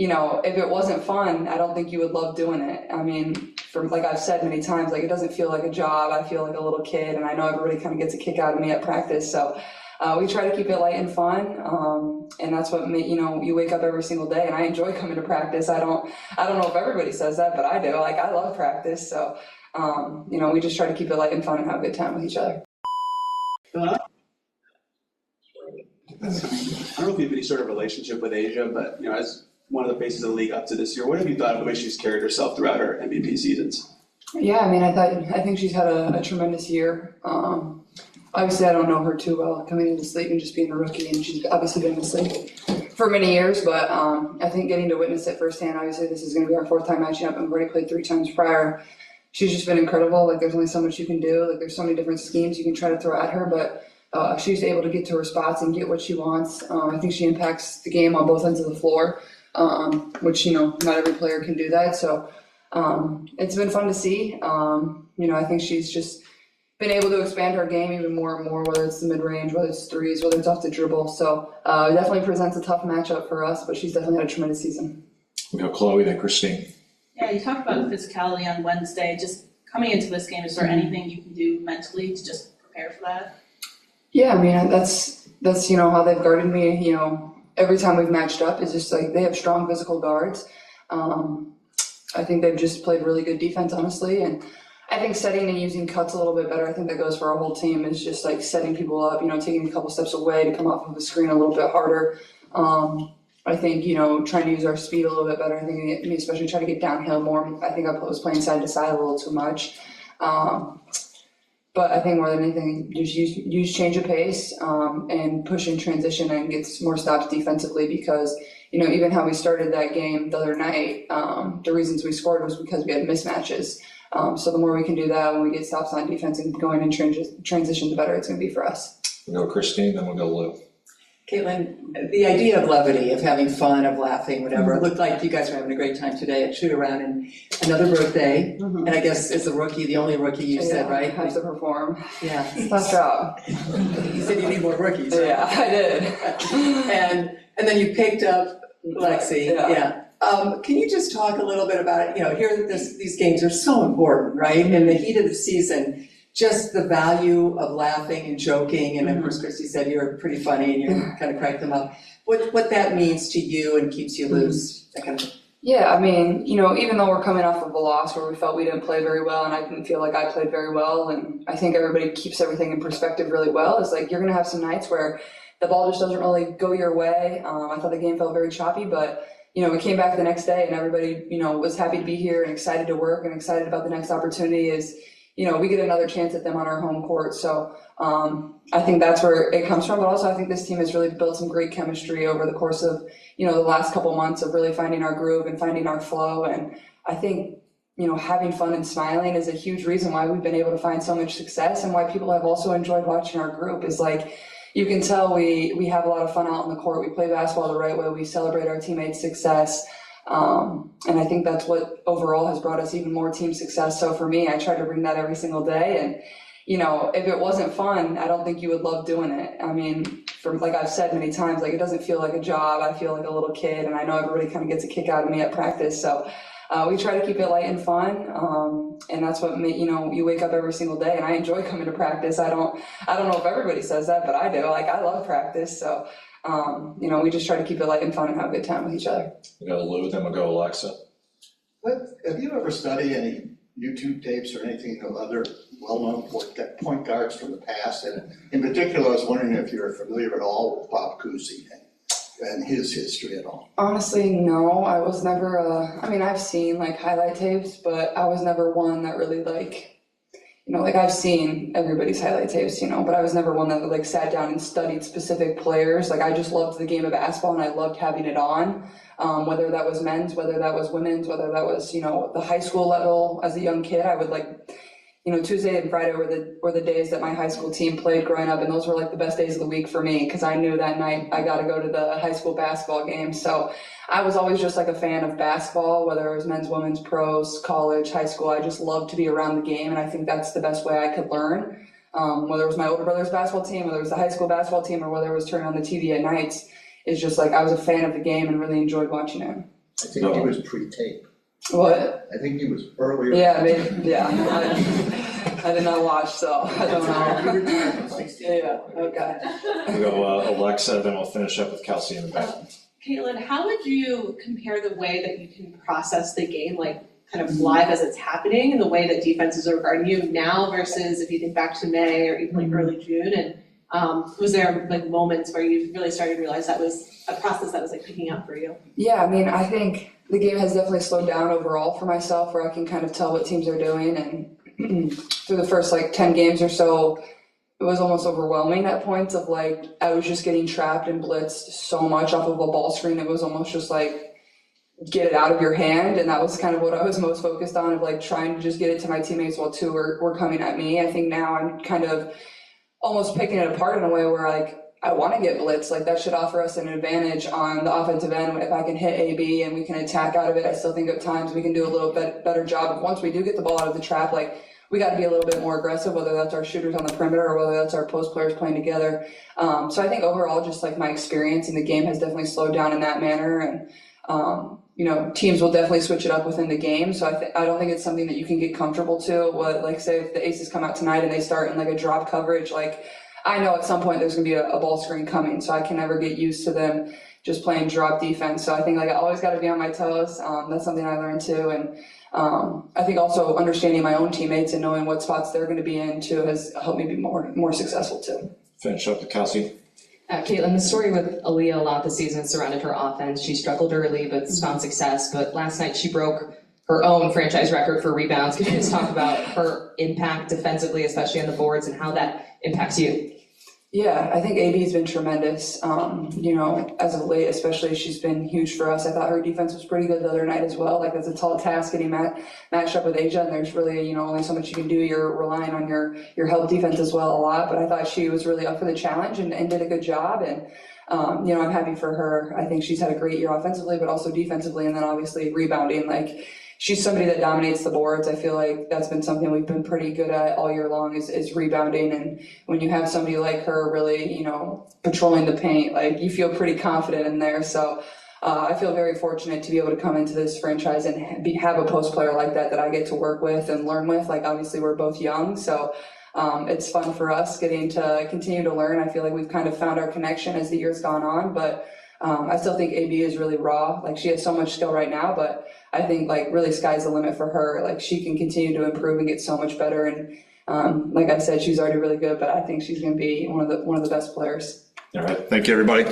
if it wasn't fun, I don't think you would love doing it. I mean, like I've said many times, like it doesn't feel like a job. I feel like a little kid, and I know everybody kind of gets a kick out of me at practice. So we try to keep it light and fun, and that's what you wake up every single day. And I enjoy coming to practice. I don't know if everybody says that, but I do. Like I love practice. So we just try to keep it light and fun and have a good time with each other. I don't know if you have any sort of relationship with Asia, but as one of the faces of the league up to this year, what have you thought of the way she's carried herself throughout her MVP seasons? Yeah, I mean, I think she's had a tremendous year. Obviously, I don't know her too well coming into this league and just being a rookie, and she's obviously been in this league for many years, but I think getting to witness it firsthand, obviously this is going to be our fourth time matching up, and we've already played 3 times prior. She's just been incredible. Like there's only so much you can do. Like there's so many different schemes you can try to throw at her, but she's able to get to her spots and get what she wants. I think she impacts the game on both ends of the floor, which, not every player can do that. So it's been fun to see. I think she's just been able to expand her game even more and more, whether it's the mid-range, whether it's threes, whether it's off the dribble. So it definitely presents a tough matchup for us, but she's definitely had a tremendous season. We have Chloe, then Christine. Yeah, you talked about physicality on Wednesday. Just coming into this game, is there anything you can do mentally to just prepare for that? Yeah, I mean, that's how they've guarded me, every time we've matched up. Is just like they have strong physical guards. I think they've just played really good defense, honestly, and I think setting and using cuts a little bit better. I think that goes for our whole team, is just like setting people up, taking a couple steps away to come off of the screen a little bit harder. I think, trying to use our speed a little bit better. I think especially try to get downhill more. I think I was playing side to side a little too much. But I think more than anything, just use change of pace and push in transition and get more stops defensively, because, even how we started that game the other night, the reasons we scored was because we had mismatches. So the more we can do that when we get stops on defense and going in transition, the better it's going to be for us. We'll go Christine, then we'll go Lou. Caitlin, the idea of levity, of having fun, of laughing, whatever, it looked like you guys were having a great time today at Shoot Around, and another birthday, and I guess as a rookie, the only rookie you said, right? I have to perform. Yeah. Tough job. You said you need more rookies, right? Yeah, I did. and then you picked up Lexi. Yeah. Can you just talk a little bit about it? Here these games are so important, right? In the heat of the season, just the value of laughing and joking, and of course, Christy said you're pretty funny and you kind of crack them up. What that means to you and keeps you loose, that kind of thing. Yeah, I mean, even though we're coming off of a loss where we felt we didn't play very well, and I didn't feel like I played very well, and I think everybody keeps everything in perspective really well, is like you're going to have some nights where the ball just doesn't really go your way. I thought the game felt very choppy, but we came back the next day and everybody, was happy to be here and excited to work and excited about the next opportunity. Is we get another chance at them on our home court. So I think that's where it comes from. But also I think this team has really built some great chemistry over the course of, the last couple months of really finding our groove and finding our flow. And I think, having fun and smiling is a huge reason why we've been able to find so much success, and why people have also enjoyed watching our group. Is like, you can tell we have a lot of fun out on the court. We play basketball the right way. We celebrate our teammates' success. And I think that's what overall has brought us even more team success. So for me, I try to bring that every single day. And, if it wasn't fun, I don't think you would love doing it. I mean, like I've said many times, like it doesn't feel like a job. I feel like a little kid, and I know everybody kind of gets a kick out of me at practice. So we try to keep it light and fun. And that's what you wake up every single day, and I enjoy coming to practice. I don't know if everybody says that, but I do. Like I love practice. So we just try to keep it light and fun and have a good time with each other. We'll go Lou, then we'll go Alexa. Have you ever studied any YouTube tapes or anything of other well-known point guards from the past? And in particular, I was wondering if you're familiar at all with Bob Cousy and his history at all. Honestly, no. I was never, I've seen like highlight tapes, but I was never one that really I've seen everybody's highlight tapes, but I was never one that sat down and studied specific players. I just loved the game of basketball, and I loved having it on, whether that was men's, whether that was women's, whether that was, the high school level. As a young kid, I would Tuesday and Friday were the days that my high school team played growing up, and those were the best days of the week for me, because I knew that night I got to go to the high school basketball game. So I was always just a fan of basketball, whether it was men's, women's, pros, college, high school. I just loved to be around the game, and I think that's the best way I could learn. Whether it was my older brother's basketball team, whether it was the high school basketball team, or whether it was turning on the TV at nights, it's just I was a fan of the game and really enjoyed watching it. I think he was pre-tape. What? I think he was earlier. Yeah, maybe, yeah. I did not watch, so I don't know. Yeah, okay. We'll go Alexa, then we'll finish up with Kelsey in the back. Caitlin, how would you compare the way that you can process the game, like kind of live as it's happening, and the way that defenses are regarding you now versus if you think back to May or even like early June? And was there like moments where you really started to realize that was a process that was like picking up for you? Yeah, I mean, I think the game has definitely slowed down overall for myself, where I can kind of tell what teams are doing. And through the first like 10 games or so, it was almost overwhelming at points of like, I was just getting trapped and blitzed so much off of a ball screen. It was almost just like, get it out of your hand. And that was kind of what I was most focused on, of like trying to just get it to my teammates while two were coming at me. I think now I'm kind of almost picking it apart in a way where like, I want to get blitzed. Like that should offer us an advantage on the offensive end. If I can hit AB and we can attack out of it, I still think at times we can do a little bit better job. Once we do get the ball out of the trap, like we got to be a little bit more aggressive, whether that's our shooters on the perimeter or whether that's our post players playing together. So I think overall, just like my experience in the game has definitely slowed down in that manner. And, you know, teams will definitely switch it up within the game. So I don't think it's something that you can get comfortable to. What, like say if the Aces come out tonight and they start in like a drop coverage, like I know at some point there's going to be a ball screen coming, so I can never get used to them just playing drop defense. So I think like I always got to be on my toes. That's something I learned too. And I think also understanding my own teammates and knowing what spots they're going to be in too has helped me be more successful too. Finish up with Kelsey. Caitlin, the story with Aaliyah a lot this season surrounded her offense. She struggled early but found success. But last night she broke her own franchise record for rebounds. Could you just talk about her impact defensively, especially on the boards, and how that impacts you? Yeah, I think AB's been tremendous. You know, as of late, especially, she's been huge for us. I thought her defense was pretty good the other night as well. Like, that's a tall task getting matched up with Asia, and there's really, you know, only so much you can do. You're relying on your help defense as well a lot. But I thought she was really up for the challenge and did a good job. And you know, I'm happy for her. I think she's had a great year offensively, but also defensively, and then obviously rebounding. Like, she's somebody that dominates the boards. I feel like that's been something we've been pretty good at all year long is rebounding. And when you have somebody like her really, you know, patrolling the paint, like you feel pretty confident in there. So I feel very fortunate to be able to come into this franchise and have a post player like that I get to work with and learn with. Like, obviously we're both young, so it's fun for us getting to continue to learn. I feel like we've kind of found our connection as the year's gone on, but I still think AB is really raw. Like, she has so much skill right now, but I think like really sky's the limit for her. Like, she can continue to improve and get so much better. And like I said, she's already really good, but I think she's going to be one of the best players. All right. Thank you, everybody.